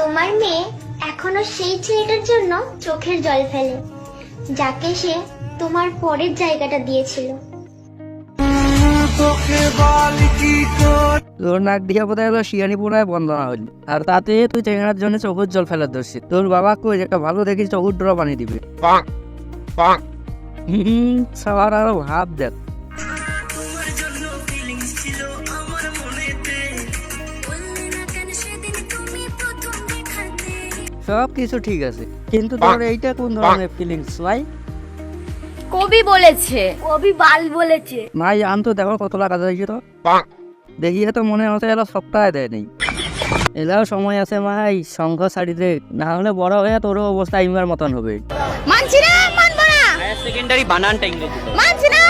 তোমার মেয়ে এখনো সেই ছেলেটার জন্য চোখের জল ফেলে, যাকে সে তোমার পরের জায়গাটা দিয়েছিল। তোর নাক দিয়া বোধহয় হলো শিয়ানি পুরায় বন্দনা হইল, আর তাতে তুই চেঙ্গার জন্য চোখের জল ফেলার দোষী। তোর বাবা কই একটা ভালো দেখি চোখের ড্রপ আনি দিবে। সবার আরো ভাব দেখ। সব কিছু ঠিক আছে, কিন্তু তোর এইটা কোন ধরনের ফিলিংস ভাই? কবি বলেছে, কবি বাল বলেছে। ভাই আম তো দেখো কত টাকা যাইছে তো, দেখিয়ে তো মনে হচ্ছে এলা সপ্তাহে দেয় নেই। এলাও সময় আছে ভাই, সংঘ ছাড়িতে, না হলে বড় হয়ে তোর অবস্থা ইমার মতন হবে। মানছি না, মানবো না। সেকেন্ডারি বানানটা ইংরেজি মানছি না,